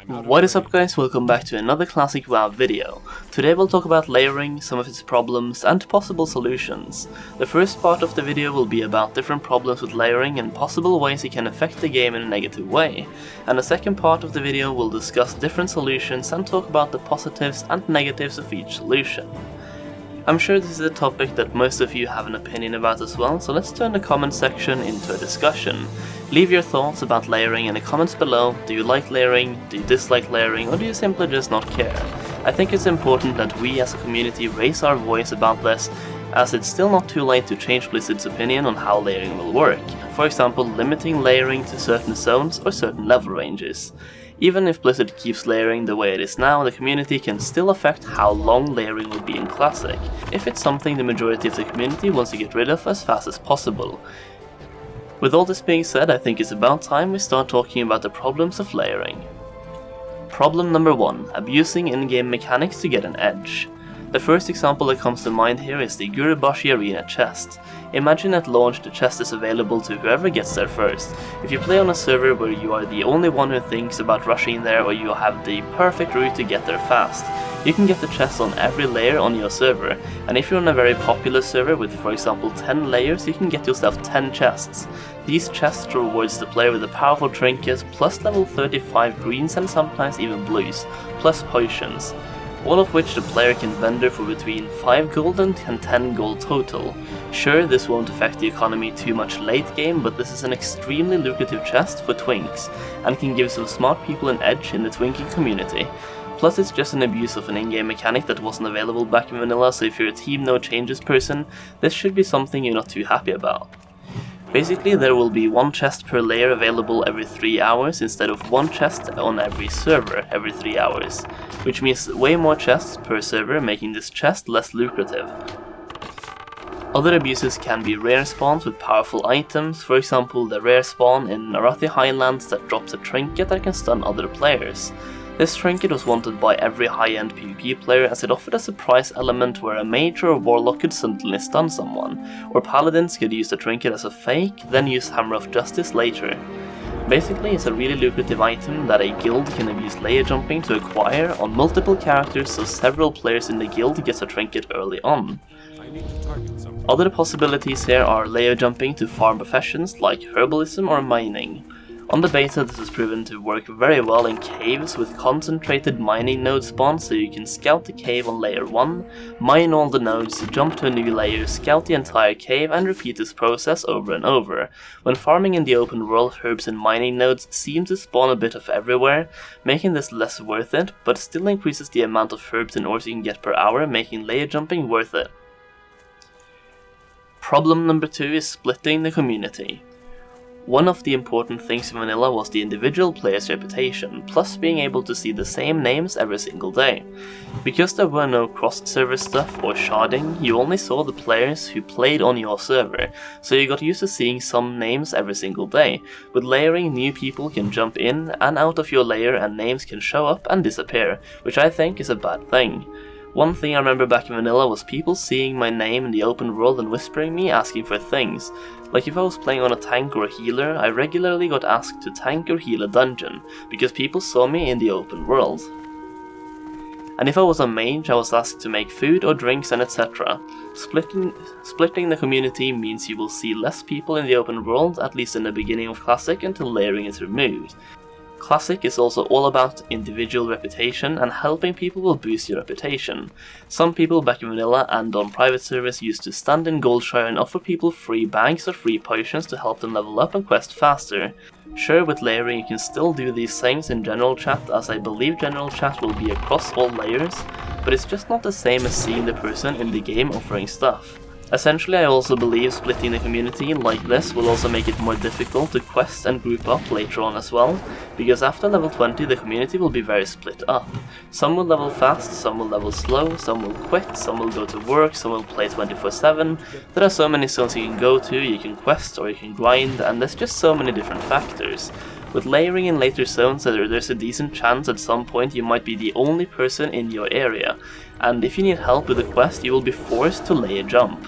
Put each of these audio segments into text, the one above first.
What is up guys, welcome back to another classic WoW video. Today we'll talk about layering, some of its problems and possible solutions. The first part of the video will be about different problems with layering and possible ways it can affect the game in a negative way. And the second part of the video will discuss different solutions and talk about the positives and negatives of each solution. I'm sure this is a topic that most of you have an opinion about as well, so let's turn the comment section into a discussion. Leave your thoughts about layering in the comments below. Do you like layering, do you dislike layering, or do you simply just not care? I think it's important that we as a community raise our voice about this, as it's still not too late to change Blizzard's opinion on how layering will work. For example, limiting layering to certain zones or certain level ranges. Even if Blizzard keeps layering the way it is now, the community can still affect how long layering will be in Classic, if it's something the majority of the community wants to get rid of as fast as possible. With all this being said, I think it's about time we start talking about the problems of layering. Problem number 1. Abusing in-game mechanics to get an edge. The first example that comes to mind here is the Gurubashi Arena chest. Imagine at launch the chest is available to whoever gets there first. If you play on a server where you are the only one who thinks about rushing there, or you have the perfect route to get there fast, you can get the chest on every layer on your server, and if you're on a very popular server with for example 10 layers, you can get yourself 10 chests. These chests rewards the player with a powerful trinket, plus level 35 greens and sometimes even blues, plus potions. All of which the player can vendor for between 5 gold and 10 gold total. Sure, this won't affect the economy too much late game, but this is an extremely lucrative chest for twinks, and can give some smart people an edge in the twinking community. Plus it's just an abuse of an in-game mechanic that wasn't available back in vanilla, so if you're a team no changes person, this should be something you're not too happy about. Basically, there will be one chest per layer available every 3 hours instead of one chest on every server every 3 hours, which means way more chests per server, making this chest less lucrative. Other abuses can be rare spawns with powerful items, for example the rare spawn in Arathi Highlands that drops a trinket that can stun other players. This trinket was wanted by every high-end PvP player as it offered a surprise element where a mage or a warlock could suddenly stun someone, or paladins could use the trinket as a fake, then use Hammer of Justice later. Basically, it's a really lucrative item that a guild can abuse layer jumping to acquire on multiple characters, so several players in the guild gets a trinket early on. Other possibilities here are layer jumping to farm professions like herbalism or mining. On the beta, this is proven to work very well in caves with concentrated mining node spawns, so you can scout the cave on layer 1, mine all the nodes, jump to a new layer, scout the entire cave and repeat this process over and over. When farming in the open world, herbs and mining nodes seem to spawn a bit of everywhere, making this less worth it, but still increases the amount of herbs and ores you can get per hour, making layer jumping worth it. Problem number 2 is splitting the community. One of the important things in vanilla was the individual player's reputation, plus being able to see the same names every single day. Because there were no cross-server stuff or sharding, you only saw the players who played on your server, so you got used to seeing some names every single day. With layering, new people can jump in and out of your layer and names can show up and disappear, which I think is a bad thing. One thing I remember back in vanilla was people seeing my name in the open world and whispering me asking for things. Like if I was playing on a tank or a healer, I regularly got asked to tank or heal a dungeon, because people saw me in the open world. And if I was a mage, I was asked to make food or drinks and etc. Splitting the community means you will see less people in the open world, at least in the beginning of Classic, until layering is removed. Classic is also all about individual reputation, and helping people will boost your reputation. Some people back in vanilla and on private servers used to stand in Goldshire and offer people free bags or free potions to help them level up and quest faster. Sure, with layering you can still do these things in general chat, as I believe general chat will be across all layers, but it's just not the same as seeing the person in the game offering stuff. Essentially, I also believe splitting the community like this will also make it more difficult to quest and group up later on as well, because after level 20 the community will be very split up. Some will level fast, some will level slow, some will quit, some will go to work, some will play 24/7. There are so many zones you can go to, you can quest or you can grind, and there's just so many different factors. With layering in later zones, there's a decent chance at some point you might be the only person in your area, and if you need help with a quest you will be forced to layer jump.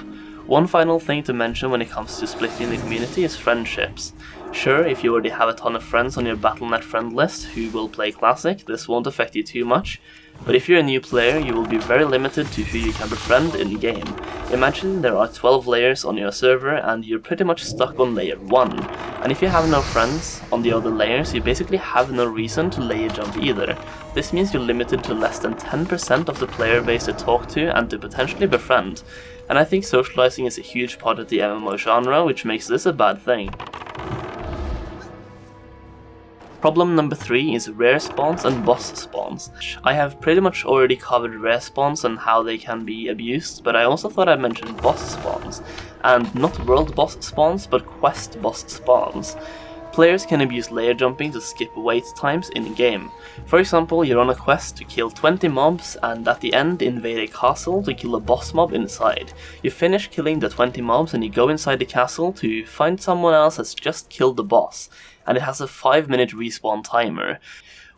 One final thing to mention when it comes to splitting the community is friendships. Sure, if you already have a ton of friends on your Battle.net friend list who will play Classic, this won't affect you too much, but if you're a new player, you will be very limited to who you can befriend in-game. Imagine there are 12 layers on your server and you're pretty much stuck on layer 1, and if you have no friends on the other layers, you basically have no reason to layer jump either. This means you're limited to less than 10% of the player base to talk to and to potentially befriend, and I think socializing is a huge part of the MMO genre, which makes this a bad thing. Problem number 3 is rare spawns and boss spawns. I have pretty much already covered rare spawns and how they can be abused, but I also thought I'd mention boss spawns, and not world boss spawns, but quest boss spawns. Players can abuse layer jumping to skip wait times in-game. For example, you're on a quest to kill 20 mobs and at the end invade a castle to kill a boss mob inside. You finish killing the 20 mobs and you go inside the castle to find someone else has just killed the boss, and it has a 5-minute respawn timer.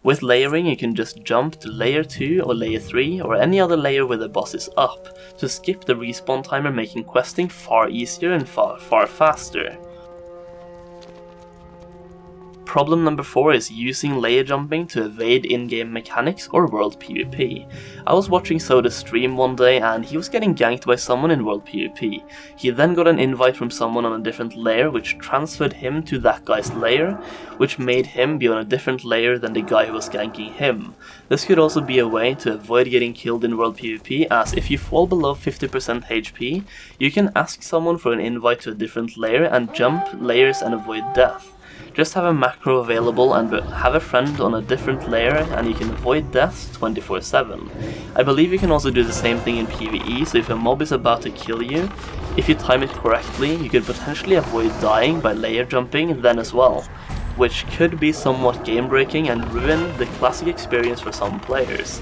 With layering, you can just jump to layer 2 or layer 3 or any other layer where the boss is up to skip the respawn timer, making questing far easier and far faster. Problem number 4 is using layer jumping to evade in-game mechanics or world PvP. I was watching Soda's stream one day and he was getting ganked by someone in world PvP. He then got an invite from someone on a different layer which transferred him to that guy's layer, which made him be on a different layer than the guy who was ganking him. This could also be a way to avoid getting killed in world PvP, as if you fall below 50% HP, you can ask someone for an invite to a different layer and jump layers and avoid death. Just have a macro available and have a friend on a different layer and you can avoid deaths 24/7. I believe you can also do the same thing in PvE, so if a mob is about to kill you, if you time it correctly, you could potentially avoid dying by layer jumping then as well, which could be somewhat game breaking and ruin the classic experience for some players.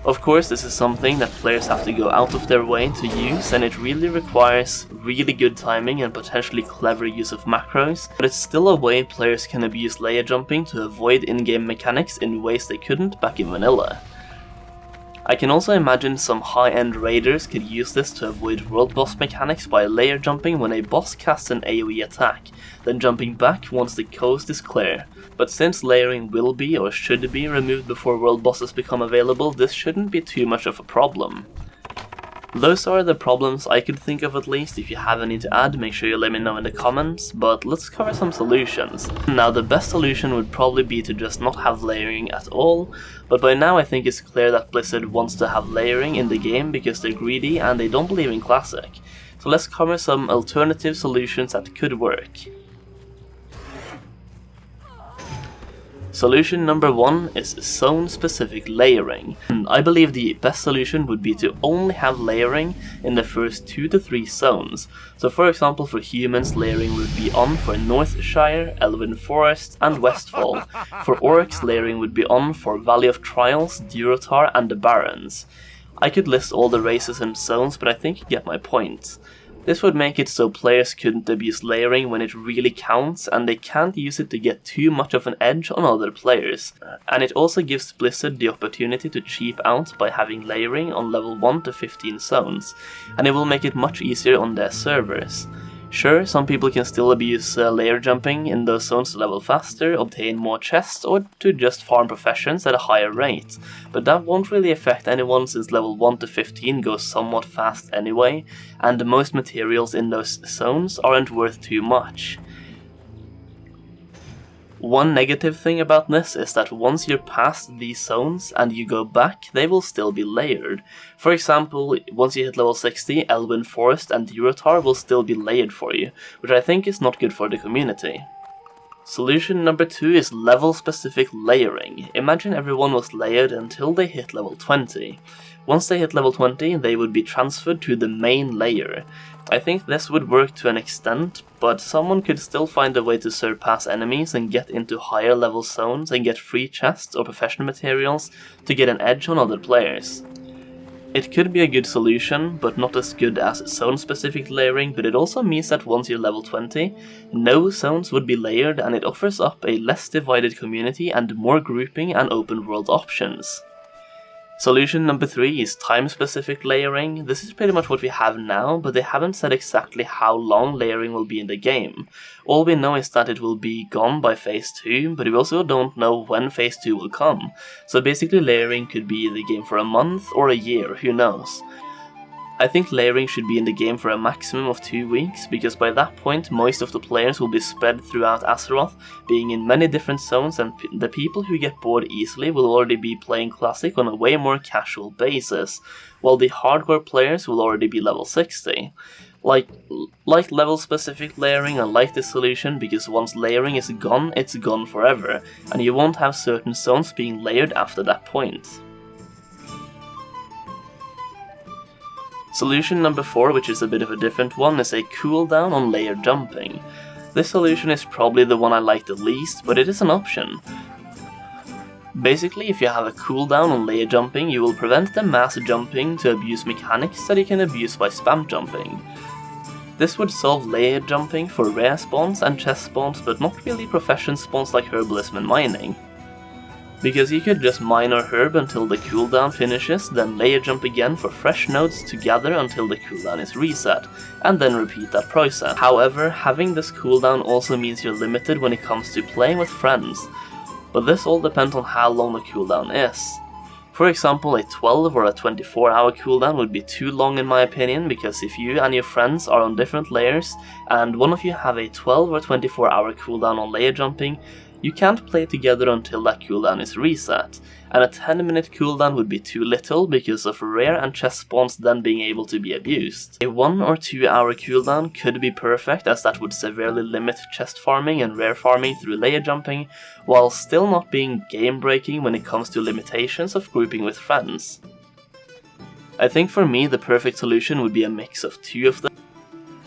Of course, this is something that players have to go out of their way to use, and it really requires really good timing and potentially clever use of macros, but it's still a way players can abuse layer jumping to avoid in-game mechanics in ways they couldn't back in vanilla. I can also imagine some high-end raiders could use this to avoid world boss mechanics by layer jumping when a boss casts an AoE attack, then jumping back once the coast is clear. But since layering will be or should be removed before world bosses become available, this shouldn't be too much of a problem. Those are the problems I could think of at least. If you have any to add, make sure you let me know in the comments, but let's cover some solutions. Now, the best solution would probably be to just not have layering at all, but by now I think it's clear that Blizzard wants to have layering in the game because they're greedy and they don't believe in Classic. So let's cover some alternative solutions that could work. Solution number 1 is zone-specific layering. I believe the best solution would be to only have layering in the first 2 to 3 zones. So for example, for humans, layering would be on for Northshire, Elven Forest and Westfall. For orcs, layering would be on for Valley of Trials, Durotar and the Barrens. I could list all the races and zones, but I think you get my point. This would make it so players couldn't abuse layering when it really counts, and they can't use it to get too much of an edge on other players. And it also gives Blizzard the opportunity to cheap out by having layering on level 1 to 15 zones, and it will make it much easier on their servers. Sure, some people can still abuse layer jumping in those zones to level faster, obtain more chests, or to just farm professions at a higher rate, but that won't really affect anyone since level 1 to 15 goes somewhat fast anyway, and most materials in those zones aren't worth too much. One negative thing about this is that once you're past these zones and you go back, they will still be layered. For example, once you hit level 60, Elven Forest and Durotar will still be layered for you, which I think is not good for the community. Solution number 2 is level-specific layering. Imagine everyone was layered until they hit level 20. Once they hit level 20, they would be transferred to the main layer. I think this would work to an extent, but someone could still find a way to surpass enemies and get into higher level zones and get free chests or professional materials to get an edge on other players. It could be a good solution, but not as good as zone-specific layering, but it also means that once you're level 20, no zones would be layered, and it offers up a less divided community and more grouping and open world options. Solution number 3 is time-specific layering. This is pretty much what we have now, but they haven't said exactly how long layering will be in the game. All we know is that it will be gone by phase 2, but we also don't know when phase 2 will come. So basically layering could be in the game for a month or a year, who knows. I think layering should be in the game for a maximum of 2 weeks, because by that point most of the players will be spread throughout Azeroth, being in many different zones, and the people who get bored easily will already be playing Classic on a way more casual basis, while the hardcore players will already be level 60. Like level specific layering, I like this solution because once layering is gone, it's gone forever, and you won't have certain zones being layered after that point. Solution number 4, which is a bit of a different one, is a cooldown on layer jumping. This solution is probably the one I like the least, but it is an option. Basically, if you have a cooldown on layer jumping, you will prevent the mass jumping to abuse mechanics that you can abuse by spam jumping. This would solve layer jumping for rare spawns and chest spawns, but not really profession spawns like herbalism and mining. Because you could just mine or herb until the cooldown finishes, then layer jump again for fresh nodes to gather until the cooldown is reset, and then repeat that process. However, having this cooldown also means you're limited when it comes to playing with friends, but this all depends on how long the cooldown is. For example, a 12 or a 24-hour cooldown would be too long in my opinion, because if you and your friends are on different layers, and one of you have a 12 or 24-hour cooldown on layer jumping, you can't play together until that cooldown is reset, and a 10-minute cooldown would be too little because of rare and chest spawns then being able to be abused. A 1 or 2 hour cooldown could be perfect, as that would severely limit chest farming and rare farming through layer jumping, while still not being game breaking when it comes to limitations of grouping with friends. I think for me the perfect solution would be a mix of 2 of them.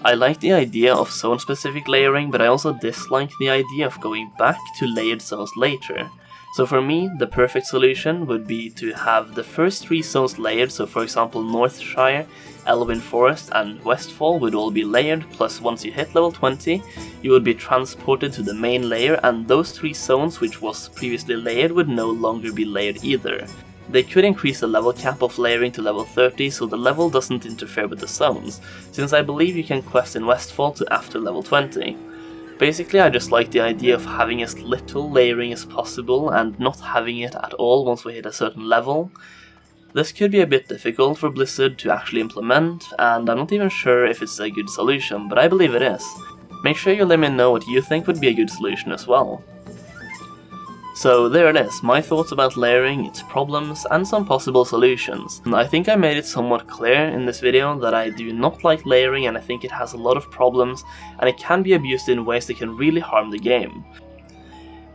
I like the idea of zone-specific layering, but I also dislike the idea of going back to layered zones later. So for me, the perfect solution would be to have the first 3 zones layered, so for example Northshire, Elwyn Forest and Westfall would all be layered, plus once you hit level 20, you would be transported to the main layer, and those 3 zones which was previously layered would no longer be layered either. They could increase the level cap of layering to level 30 so the level doesn't interfere with the zones, since I believe you can quest in Westfall to after level 20. Basically, I just like the idea of having as little layering as possible and not having it at all once we hit a certain level. This could be a bit difficult for Blizzard to actually implement, and I'm not even sure if it's a good solution, but I believe it is. Make sure you let me know what you think would be a good solution as well. So there it is, my thoughts about layering, its problems, and some possible solutions. And I think I made it somewhat clear in this video that I do not like layering, and I think it has a lot of problems, and it can be abused in ways that can really harm the game.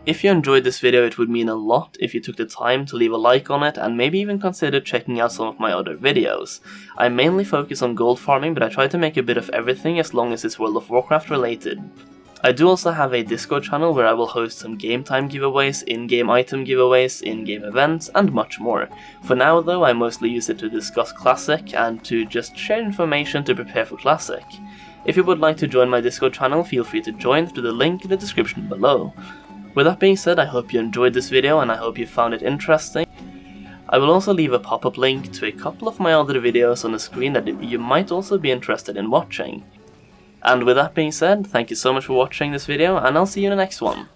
If you enjoyed this video, it would mean a lot if you took the time to leave a like on it, and maybe even consider checking out some of my other videos. I mainly focus on gold farming, but I try to make a bit of everything as long as it's World of Warcraft related. I do also have a Discord channel where I will host some game time giveaways, in-game item giveaways, in-game events, and much more. For now though, I mostly use it to discuss Classic and to just share information to prepare for Classic. If you would like to join my Discord channel, feel free to join through the link in the description below. With that being said, I hope you enjoyed this video and I hope you found it interesting. I will also leave a pop-up link to a couple of my other videos on the screen that you might also be interested in watching. And with that being said, thank you so much for watching this video, and I'll see you in the next one.